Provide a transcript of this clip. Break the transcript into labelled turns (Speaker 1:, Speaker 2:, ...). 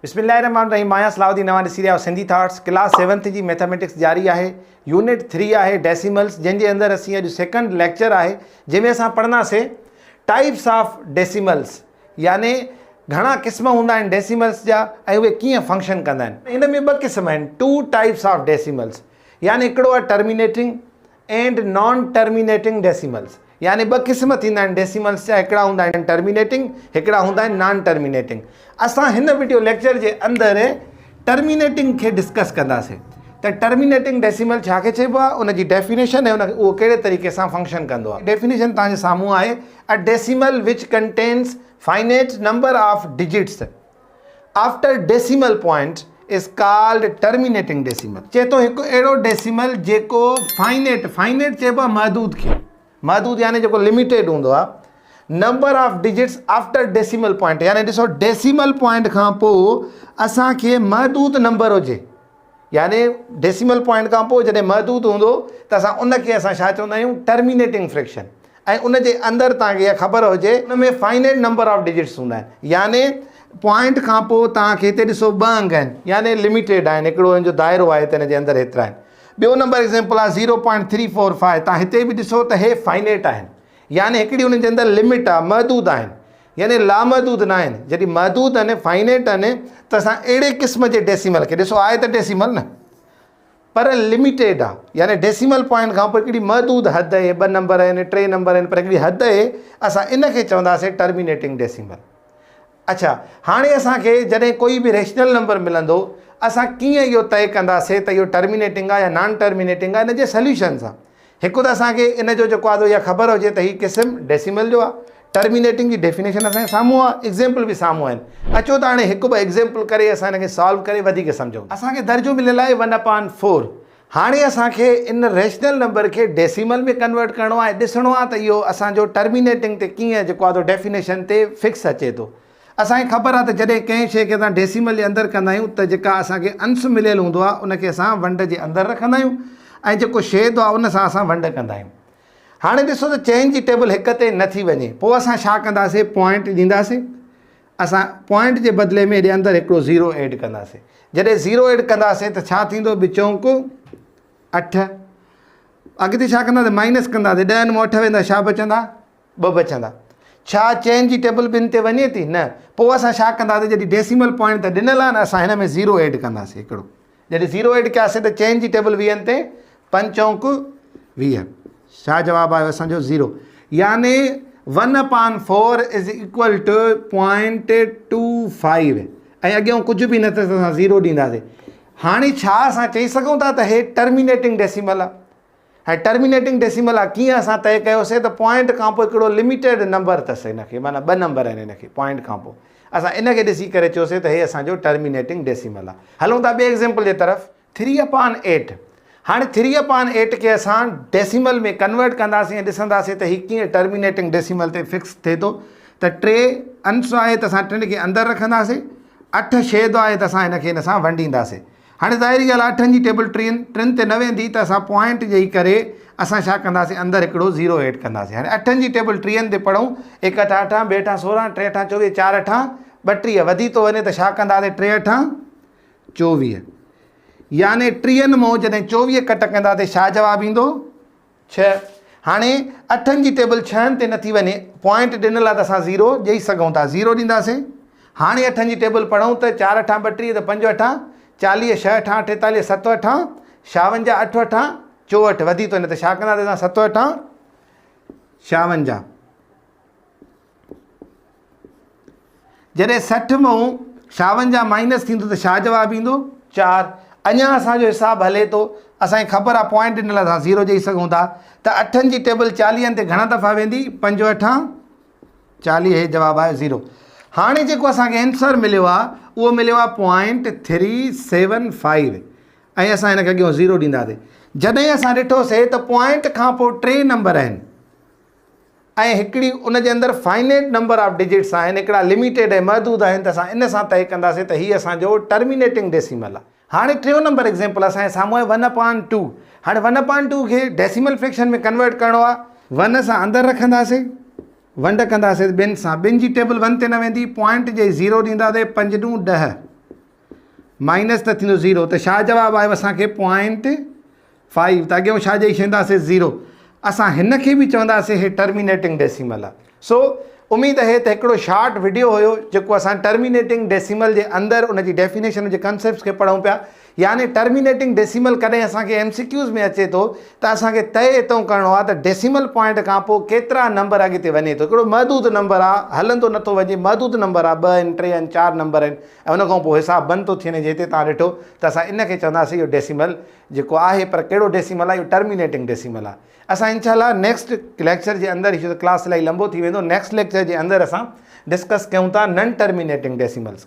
Speaker 1: बिस्मिल्लाहिर्रहमानिर्रहीम। माया सलाउद्दीन नवां ॾिसी रहिया सिंधी थॉट्स। क्लास 7th जी मैथमेटिक्स जारी है। यूनिट 3 है डेसिमल्स, जंहिंजे अंदरि असीं अॼु सेकंड लेक्चर है, जंहिंमें असां पढ़ंदासीं टाइप्स ऑफ डेसिमल्स, यानी घणा क़िस्म हूंदा आहिनि डेसिमल्स जा ऐं उहे कीअं फंक्शन कंदा आहिनि। हिन में ॿ क़िस्म आहिनि, टू टाइप्स ऑफ डेसिमल्स, यानी हिकिड़ो आहे terminating and non terminating decimals. यानी ॿ क़िस्म थींदा आहिनि डेसिमल्स जा, हिकिड़ा हूंदा आहिनि टर्मिनेटिंग, हिकिड़ा हूंदा आहिनि नॉन टर्मिनेटिंग। असां हिन वीडियो लेक्चर जे अंदरि टर्मिनेटिंग खे डिस्कस कंदासीं त टर्मिनेटिंग डेसिमल छा खे चइबो आहे, उनजी डेफिनेशन ऐं उहो कहिड़े तरीक़े सां फंक्शन कंदो आहे। डेफिनेशन तव्हांजे साम्हूं आहे, a decimal which contains finite number of digits after decimal point is called terminating decimal. चए थो हिकु अहिड़ो डेसिमल जेको फाइनाइट चइबो आहे महदूद खे, महदूद यानी जेको लिमिटेड हूंदो आहे, number of digits after decimal point, यानी ॾिसो डेसिमल पॉइंट खां पोइ असांखे महदूद नंबर हुजे, यानी डेसिमल पॉइंट खां पोइ जॾहिं महदूद हूंदो त असां उनखे असां छा चवंदा आहियूं, टर्मिनेटिंग फ्रैक्शन। ऐं उनजे अंदरि तव्हांखे इहा ख़बर हुजे उन में फाइनाइट नंबर ऑफ डिजिट्स हूंदा आहिनि, यानी पॉइंट खां पोइ तव्हांखे हिते ॾिसो ॿ अंग आहिनि, यानी लिमिटेड आहिनि, हिकिड़ो हिन जो दाइरो आहे त हिन जे अंदरि हेतिरा आहिनि। ॿियो नंबर एग्ज़ाम्पल आहे 0.345, तव्हां हिते बि ॾिसो त हे फाइनाइट आहिनि, यानी हिकिड़ी उन जे अंदरि लिमिट आहे, महदूद आहिनि, यानी लामहदूद न आहिनि। जॾहिं महदूद आहिनि, फाइनाइट आहिनि, त असां अहिड़े क़िस्म जे डेसिमल खे, ॾिसो आहे त डेसिमल न पर लिमिटेड आहे, यानी डेसिमल पॉइंट खां पोइ हिकिड़ी महदूद हद आहे, 2 नंबर आहिनि, 3 नंबर आहिनि, पर हिकिड़ी हद आहे, असां इनखे चवंदासीं टर्मिनेटिंग डेसिमल। अच्छा, हाणे असांखे जॾहिं कोई बि रेशनल नंबर मिलंदो, असां कीअं इहो तय कंदासीं त इहो टर्मिनेटिंग आहे या नॉन टर्मिनेटिंग आहे। इन जे सॉल्यूशन्स आहे, हिकु त असांखे इन जो जेको आहे इहा ख़बर हुजे त हीउ क़िस्म डेसिमल जो आहे। टर्मिनेटिंग जी डेफिनेशन असांजे साम्हूं आहे, एग्ज़ाम्पल बि साम्हूं आहिनि। अचो त हाणे हिकु ॿ एग्ज़ाम्पल करे असां हिनखे सॉल्व करे वधीक सम्झूं। असांखे दर्जो मिलियल आहे 1/4। हाणे असांखे इन रेशनल नंबर खे डेसिमल में कन्वर्ट करिणो आहे, ॾिसणो आहे त इहो असांजो टर्मिनेटिंग ते कीअं जेको आहे डेफिनेशन ते फिक्स अचे थो। असांखे ख़बर आहे त जॾहिं कंहिं शइ खे असां डेसिमल जे अंदरि कंदा आहियूं त जेका असांखे अंश मिलियल हूंदो आहे उनखे असां वंड जे अंदरि रखंदा आहियूं ऐं जेको छेद आहे उन सां असां वंड कंदा आहियूं। हाणे ॾिसो त चेंज जी टेबल हिक ते नथी वञे, पोइ असां छा कंदासीं, पॉइंट ॾींदासीं। असां पॉइंट जे बदिले में हेॾे अंदरि हिकिड़ो ज़ीरो ऐड कंदासीं। जॾहिं ज़ीरो ऐड कंदासीं त छा थींदो, बिचौंक 8। अॻिते छा कंदासीं, माइनस कंदासीं, 10 मां 8 वेंदा, छा बचंदा, 2 बचंदा। छा चेंज जी टेबल ॿिनि ते वञे थी, न। पोइ असां छा कंदासीं, जॾहिं डेसिमल पॉइंट त ॾिनल आहे न, असां हिन में ज़ीरो ऐड कंदासीं हिकिड़ो। जॾहिं ज़ीरो ऐड कयासीं त चेंज जी टेबल 20 ते 5 चौंक 20, छा जवाबु आयो असांजो, 0। यानी 1/4 इज़ इक्वल टू 0.25 ऐं अॻियां कुझु बि न त असां 0 ॾींदासीं। हाणे छा असां चई सघूं था त हे टर्मिनेटिंग डेसिमल आहे। ऐं टर्मिनेटिंग डेसिमल आहे कीअं असां तय कयोसीं त पॉइंट खां पोइ हिकिड़ो लिमिटेड नंबर अथसि, हिनखे माना 2 नंबर आहिनि हिनखे पॉइंट खां पोइ, असां इनखे ॾिसी करे चयोसीं त हे असांजो टर्मिनेटिंग डेसिमल आहे। हलूं था ॿिए एग्ज़ाम्पल जे तरफ़, 3/8। हाणे 3/8 खे असां डेसिमल में कन्वर्ट कंदासीं ऐं ॾिसंदासीं त हीउ कीअं टर्मिनेटिंग डेसिमल ते फिक्स थिए थो। त 3 अंश आहे त असां 3 खे अंदरि रखंदासीं, 8 छेद आहे त असां हिनखे हिन सां वंडींदासीं। हाणे ज़ाहिरी ॻाल्हि आहे 8 जी टेबल 3 ते न वेंदी, त असां पॉइंट ॾेई करे असां छा कंदासीं, अंदरि हिकिड़ो ज़ीरो ऐड कंदासीं। हाणे 8 जी टेबल 3 ते पढ़ूं, 1 8 8, 2 8 16, 3 8 24, 4 8 32, वधी थो वञे त छा कंदासीं, 3 8 24, यानी 3 मां जॾहिं 24 कट कंदा त छा जवाबु ईंदो, 6। हाणे 8 जी टेबल 6 ते नथी वञे, पॉइंट ॾिनल आहे त असां ज़ीरो ॾेई सघूं था, 0 ॾींदासीं। हाणे 8 जी टेबल पढ़ूं त 4 8 32, त 5 8 40, 6 8 43, 7 8 56, 8 8 64, वधी थो वञे त छा कंदासीं असां, 7 8 56। जॾहिं 60 मां 56 माइनस थींदो त छा जवाबु ईंदो, 4। अञा असांजो हिसाबु हले थो, असांखे ख़बर आहे पॉइंट ॾिनल आहे, असां 0 ॾेई सघूं था। त 8 जी टेबल 40 ते घणा दफ़ा वेंदी, 5 8 40, हे जवाबु आहे 0। हाणे जेको असांखे आंसर मिलियो आहे उहो मिलियो आहे 0.375 ऐं असां हिनखे अॻियां 0 ॾींदासीं। जॾहिं असां ॾिठोसीं त पॉइंट खां पोइ 3 नंबर आहिनि ऐं हिकिड़ी उन जे अंदरि फाइनाइट नंबर ऑफ डिजिट्स आहिनि, हिकिड़ा लिमिटेड ऐं महदूद आहिनि, त असां इन सां तय कंदासीं त हीअ असांजो टर्मिनेटिंग डेसिमल आहे। हाणे 3 नंबर एग्ज़ाम्पल असांजे साम्हूं आहे 1/2। हाणे 1/2 खे डेसिमल फ्रैक्शन में कन्वर्ट करिणो आहे, 1 सां अंदरि रखंदासीं, वंड कंदासीं 2 सां, 2 जी टेबल 1 ते न वेंदी, पॉइंट जे 0 ॾींदासीं, 5 × 10, माइनस त थींदो 0 त छा जवाबु आयो असांखे 0.5 त अॻियां छा चई छॾींदासीं 0 असां हिन खे बि चवंदासीं हे टर्मिनेटिंग डेसिमल आहे सो उम्मीद आहे त हिकिड़ो शॉर्ट वीडियो हुयो जेको असां टर्मिनेटिंग डेसिमल जे अंदरि उनजी डेफिनेशन जे कंसेप्ट्स खे पढ़ूं पिया यानी टर्मिनेटिंग डेसिमल कॾहिं असांखे MCQs में अचे थो त असांखे तय हितो करिणो आहे त डेसिमल पॉइंट खां पोइ केतिरा नंबर अॻिते वञे थो हिकिड़ो महदूद नंबर आहे हलंदो नथो वञे महदूद नंबर आहे 2 आहिनि 3 आहिनि 4 नंबर आहिनि ऐं उन खां पोइ हिसाबु बंदि थो थी वञे जिते तव्हां ॾिठो त असां इन खे चवंदासीं इहो डेसिमल जेको आहे पर कहिड़ो डेसिमल आहे इहो टर्मिनेटिंग डेसिमल आहे असां इंशाल्लाह नेक्स्ट लेक्चर जे अंदरि इहो क्लास इलाही लंबो थी वेंदो नेक्स्ट लेक्चर जे अंदरि असां डिस्कस कयूं था नॉन टर्मिनेटिंग डेसिमल्स खे